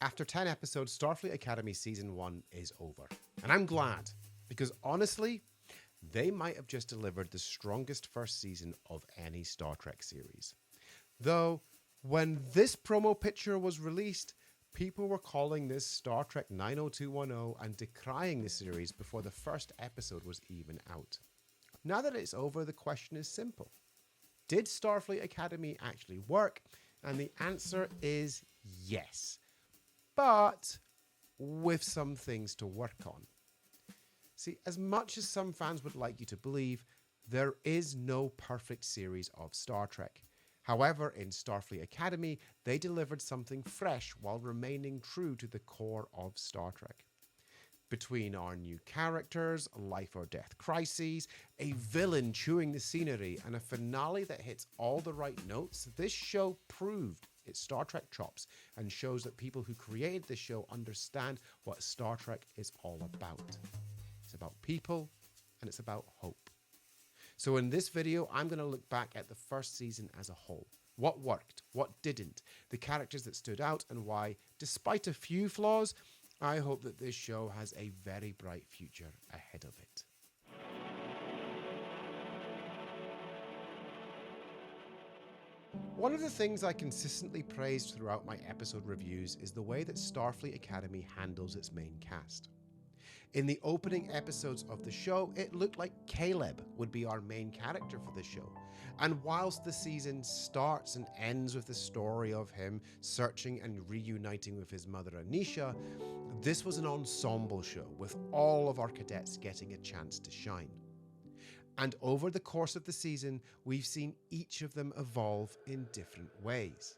After 10 episodes, Starfleet Academy Season 1 is over. And I'm glad, because honestly, they might have just delivered the strongest first season of any Star Trek series. Though, when this promo picture was released, people were calling this Star Trek 90210 and decrying the series before the first episode was even out. Now that it's over, the question is simple. Did Starfleet Academy actually work? And the answer is yes, but with some things to work on. See, as much as some fans would like you to believe, there is no perfect series of Star Trek. However, in Starfleet Academy, they delivered something fresh while remaining true to the core of Star Trek. Between our new characters, life or death crises, a villain chewing the scenery, and a finale that hits all the right notes, this show proved its Star Trek chops and shows that people who created this show understand what Star Trek is all about. It's about people, and it's about hope. So in this video, I'm going to look back at the first season as a whole. What worked, what didn't, the characters that stood out, and why, despite a few flaws, I hope that this show has a very bright future ahead of it. One of the things I consistently praised throughout my episode reviews is the way that Starfleet Academy handles its main cast. In the opening episodes of the show, it looked like Caleb would be our main character for the show. And whilst the season starts and ends with the story of him searching and reuniting with his mother Anisha, this was an ensemble show with all of our cadets getting a chance to shine. And over the course of the season, we've seen each of them evolve in different ways.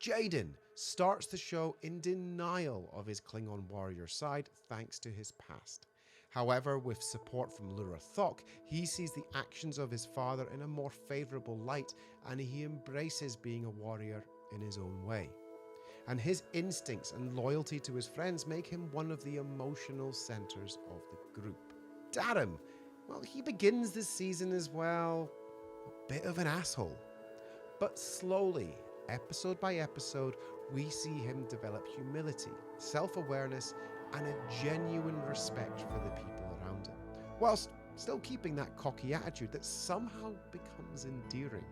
Jaden starts the show in denial of his Klingon warrior side thanks to his past. However, with support from Lura Thok, he sees the actions of his father in a more favourable light and he embraces being a warrior in his own way. And his instincts and loyalty to his friends make him one of the emotional centres of the group. Darim, well, he begins this season as well, a bit of an asshole. But slowly, episode by episode, we see him develop humility, self-awareness, and a genuine respect for the people around him, whilst still keeping that cocky attitude that somehow becomes endearing.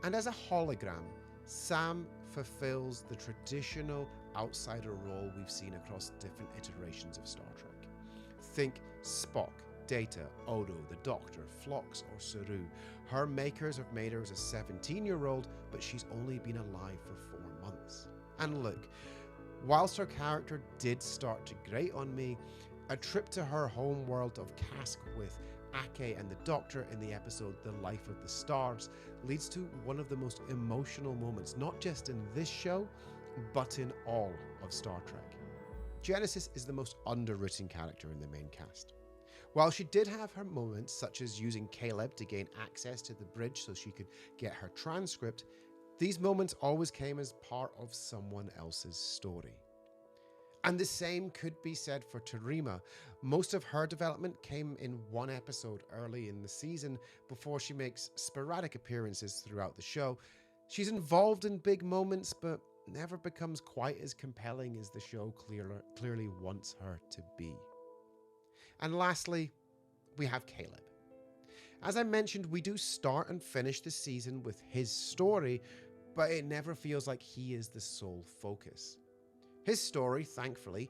And as a hologram, Sam fulfills the traditional outsider role we've seen across different iterations of Star Trek. Think Spock, Data, Odo, the Doctor, Phlox, or Saru. Her makers have made her as a 17-year-old, but she's only been alive for 4 months. And look, whilst her character did start to grate on me, a trip to her home world of Kask with Ake and the Doctor in the episode The Life of the Stars leads to one of the most emotional moments, not just in this show, but in all of Star Trek. Genesis is the most underwritten character in the main cast. While she did have her moments, such as using Caleb to gain access to the bridge so she could get her transcript, these moments always came as part of someone else's story. And the same could be said for Terima. Most of her development came in one episode early in the season before she makes sporadic appearances throughout the show. She's involved in big moments, but never becomes quite as compelling as the show clearly wants her to be. And lastly, we have Caleb. As I mentioned, we do start and finish the season with his story, but it never feels like he is the sole focus. His story, thankfully,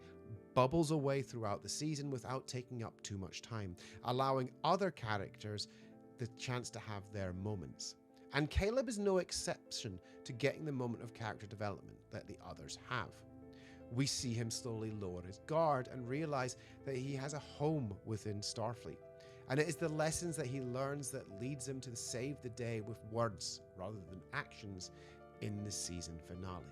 bubbles away throughout the season without taking up too much time, allowing other characters the chance to have their moments. And Caleb is no exception to getting the moment of character development that the others have. We see him slowly lower his guard and realize that he has a home within Starfleet. And it is the lessons that he learns that leads him to save the day with words rather than actions in the season finale.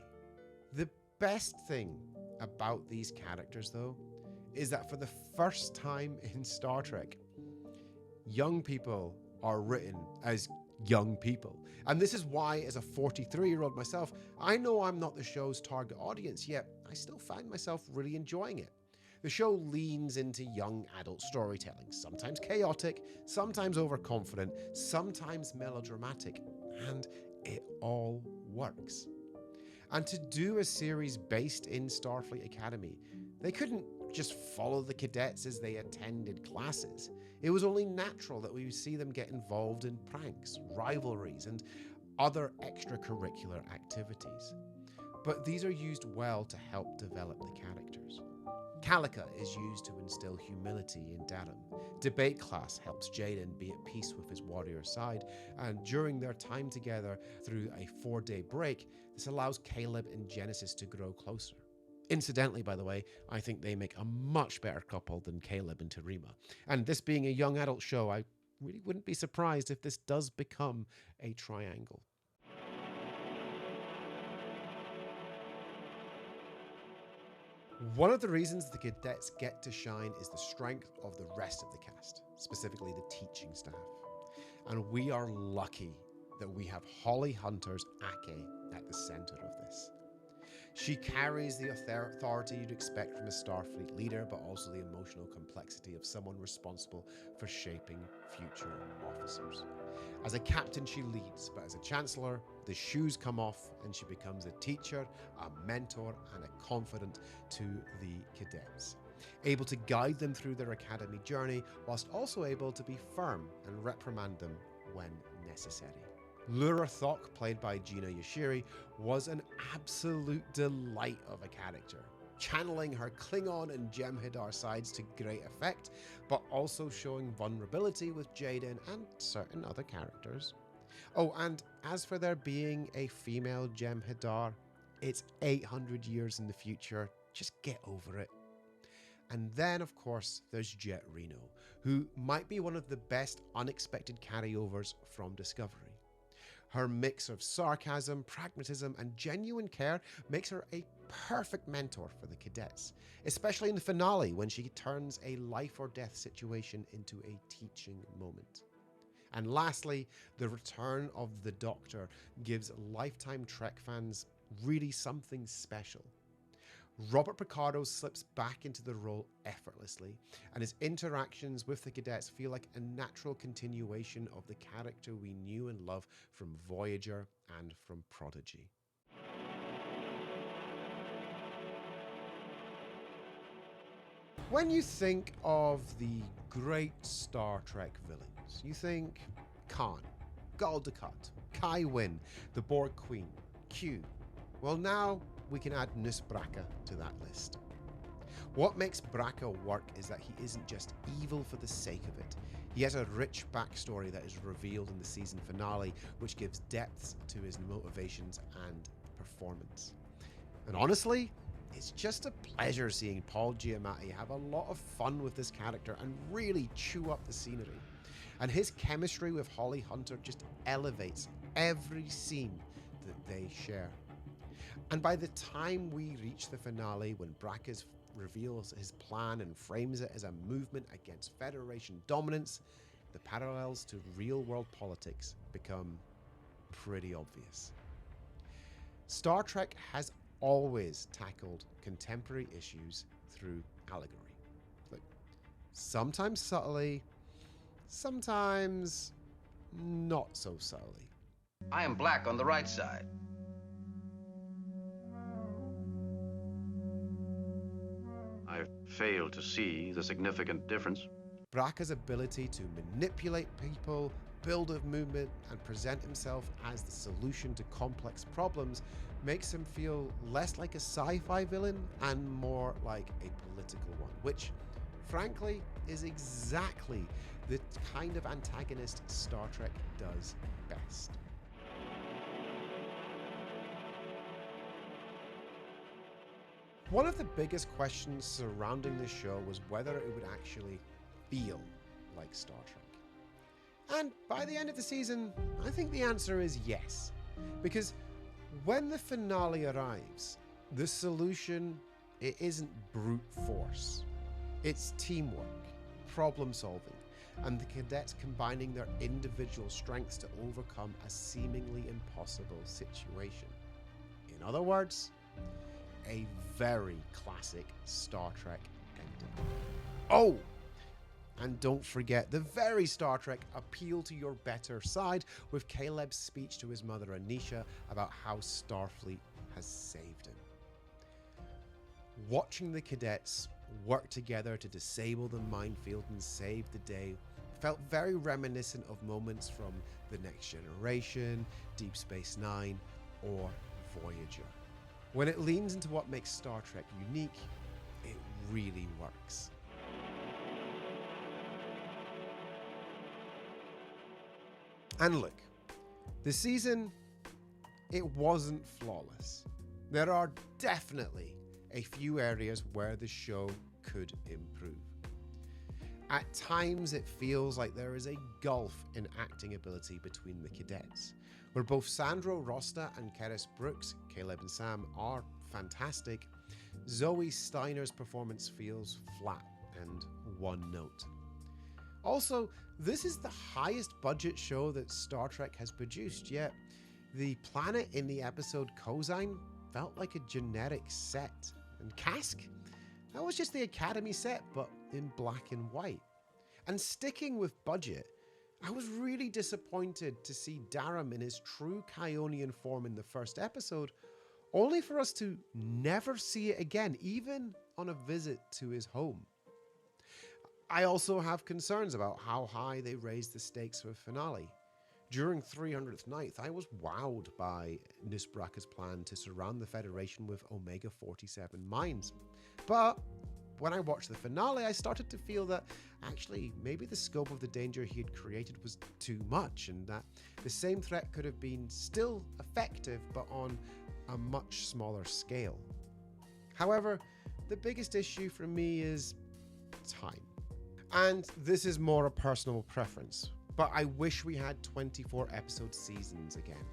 The best thing about these characters, though, is that for the first time in Star Trek, young people are written as young people. And this is why, as a 43-year-old myself, I know I'm not the show's target audience, yet I still find myself really enjoying it. The show leans into young adult storytelling, sometimes chaotic, sometimes overconfident, sometimes melodramatic, and it all works. And to do a series based in Starfleet Academy, they couldn't just follow the cadets as they attended classes. It was only natural that we would see them get involved in pranks, rivalries, and other extracurricular activities. But these are used well to help develop the characters. Calica is used to instill humility in Datum. Debate class helps Jaden be at peace with his warrior side, and during their time together through a 4-day break, this allows Caleb and Genesis to grow closer. Incidentally, by the way, I think they make a much better couple than Caleb and Terima. And this being a young adult show, I really wouldn't be surprised if this does become a triangle. One of the reasons the cadets get to shine is the strength of the rest of the cast, specifically the teaching staff. And we are lucky that we have Holly Hunter's Ake at the center of this. She carries the authority you'd expect from a Starfleet leader, but also the emotional complexity of someone responsible for shaping future officers. As a captain, she leads, but as a chancellor, the shoes come off and she becomes a teacher, a mentor, and a confidant to the cadets, able to guide them through their academy journey, whilst also able to be firm and reprimand them when necessary. Lura Thok, played by Gina Yashiri, was an absolute delight of a character, channeling her Klingon and Jem'Hadar sides to great effect, but also showing vulnerability with Jaden and certain other characters. Oh, and as for there being a female Jem'Hadar, it's 800 years in the future, just get over it. And then, of course, there's Jet Reno, who might be one of the best unexpected carryovers from Discovery. Her mix of sarcasm, pragmatism, and genuine care makes her a perfect mentor for the cadets, especially in the finale when she turns a life or death situation into a teaching moment. And lastly, the return of the Doctor gives lifetime Trek fans really something special. Robert Picardo slips back into the role effortlessly, and his interactions with the cadets feel like a natural continuation of the character we knew and love from Voyager and from Prodigy. When you think of the great Star Trek villains, you think Khan, Gul Dukat, Kai Wynn, the Borg Queen, Q. Well, now we can add Nus Braka to that list. What makes Braka work is that he isn't just evil for the sake of it. He has a rich backstory that is revealed in the season finale, which gives depth to his motivations and performance. And honestly, it's just a pleasure seeing Paul Giamatti have a lot of fun with this character and really chew up the scenery. And his chemistry with Holly Hunter just elevates every scene that they share. And by the time we reach the finale, when Braka reveals his plan and frames it as a movement against Federation dominance, the parallels to real-world politics become pretty obvious. Star Trek has always tackled contemporary issues through allegory. Look, sometimes subtly, sometimes not so subtly. I am black on the right side. I fail to see the significant difference. Braka's ability to manipulate people, build a movement, and present himself as the solution to complex problems makes him feel less like a sci-fi villain and more like a political one, which, frankly, is exactly the kind of antagonist Star Trek does best. One of the biggest questions surrounding this show was whether it would actually feel like Star Trek. And by the end of the season, I think the answer is yes. Because when the finale arrives, the solution, it isn't brute force. It's teamwork, problem solving, and the cadets combining their individual strengths to overcome a seemingly impossible situation. In other words, a very classic Star Trek ending. Oh! And don't forget the very Star Trek appeal to your better side with Caleb's speech to his mother Anisha about how Starfleet has saved him. Watching the cadets work together to disable the minefield and save the day felt very reminiscent of moments from The Next Generation, Deep Space Nine, or Voyager. When it leans into what makes Star Trek unique, it really works. And look, the season, it wasn't flawless. There are definitely a few areas where the show could improve. At times, it feels like there is a gulf in acting ability between the cadets, where both Sandro Rosta and Keris Brooks, Caleb and Sam, are fantastic. Zoe Steiner's performance feels flat and one note. Also, this is the highest budget show that Star Trek has produced, yet the planet in the episode Cosine felt like a generic set. And Cask? That was just the Academy set, but in black and white. And sticking with budget, I was really disappointed to see Darum in his true Kionian form in the first episode, only for us to never see it again, even on a visit to his home. I also have concerns about how high they raised the stakes for a finale. During 300th Night, I was wowed by Nus Braka's plan to surround the Federation with Omega-47 mines. But when I watched the finale, I started to feel that actually maybe the scope of the danger he had created was too much, and that the same threat could have been still effective but on a much smaller scale. However, the biggest issue for me is time. And this is more a personal preference, but I wish we had 24 episode seasons again,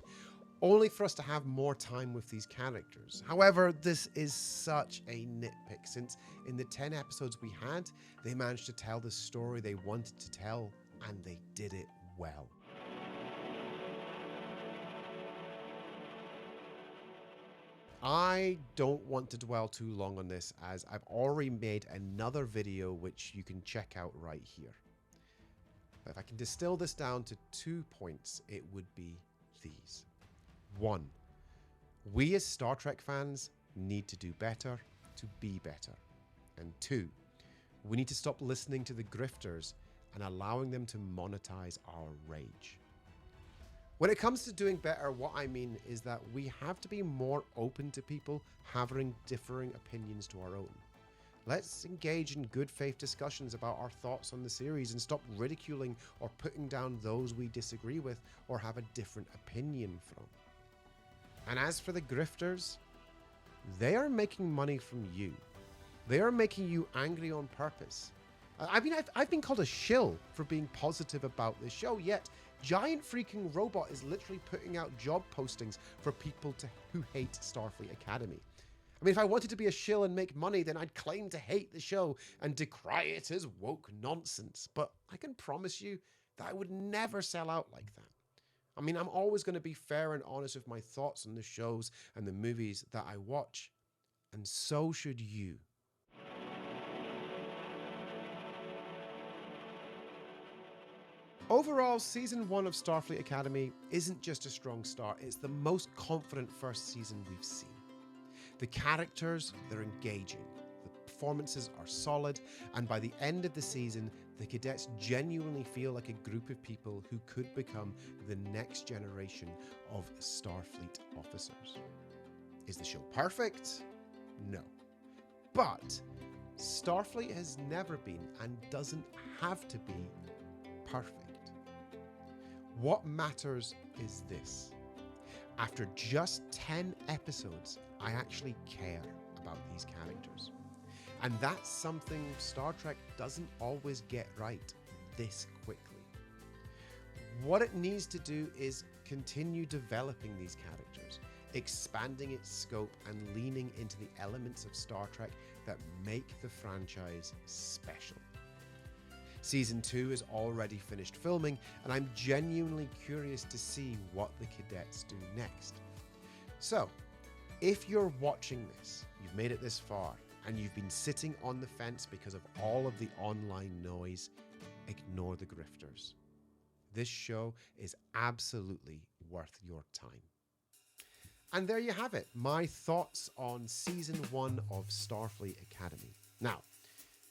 only for us to have more time with these characters. However, this is such a nitpick, since in the 10 episodes we had, they managed to tell the story they wanted to tell, and they did it well. I don't want to dwell too long on this, as I've already made another video which you can check out right here. But if I can distill this down to 2 points, it would be these. 1. We as Star Trek fans need to do better to be better. And 2. We need to stop listening to the grifters and allowing them to monetize our rage. When it comes to doing better, what I mean is that we have to be more open to people having differing opinions to our own. Let's engage in good faith discussions about our thoughts on the series and stop ridiculing or putting down those we disagree with or have a different opinion from. And as for the grifters, they are making money from you. They are making you angry on purpose. I've been called a shill for being positive about this show, yet Giant Freaking Robot is literally putting out job postings for people who hate Starfleet Academy. I mean, if I wanted to be a shill and make money, then I'd claim to hate the show and decry it as woke nonsense. But I can promise you that I would never sell out like that. I mean, I'm always going to be fair and honest with my thoughts on the shows and the movies that I watch. And so should you. Overall, Season 1 of Starfleet Academy isn't just a strong start, it's the most confident first season we've seen. The characters, they're engaging, the performances are solid, and by the end of the season, the cadets genuinely feel like a group of people who could become the next generation of Starfleet officers. Is the show perfect? No. But Starfleet has never been and doesn't have to be perfect. What matters is this. After just 10 episodes, I actually care about these characters. And that's something Star Trek doesn't always get right this quickly. What it needs to do is continue developing these characters, expanding its scope and leaning into the elements of Star Trek that make the franchise special. Season 2 is already finished filming, and I'm genuinely curious to see what the cadets do next. So, if you're watching this, you've made it this far, and you've been sitting on the fence because of all of the online noise, ignore the grifters. This show is absolutely worth your time. And there you have it, my thoughts on Season 1 of Starfleet Academy. Now,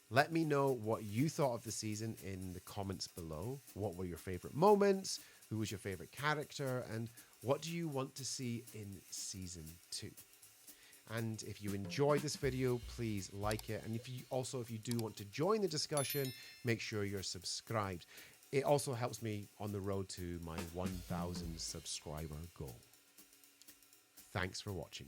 let me know what you thought of the season in the comments below. What were your favorite moments? Who was your favorite character? And what do you want to see in Season 2? And if you enjoyed this video, please like it. And if you do want to join the discussion, make sure you're subscribed. It also helps me on the road to my 1,000 subscriber goal. Thanks for watching.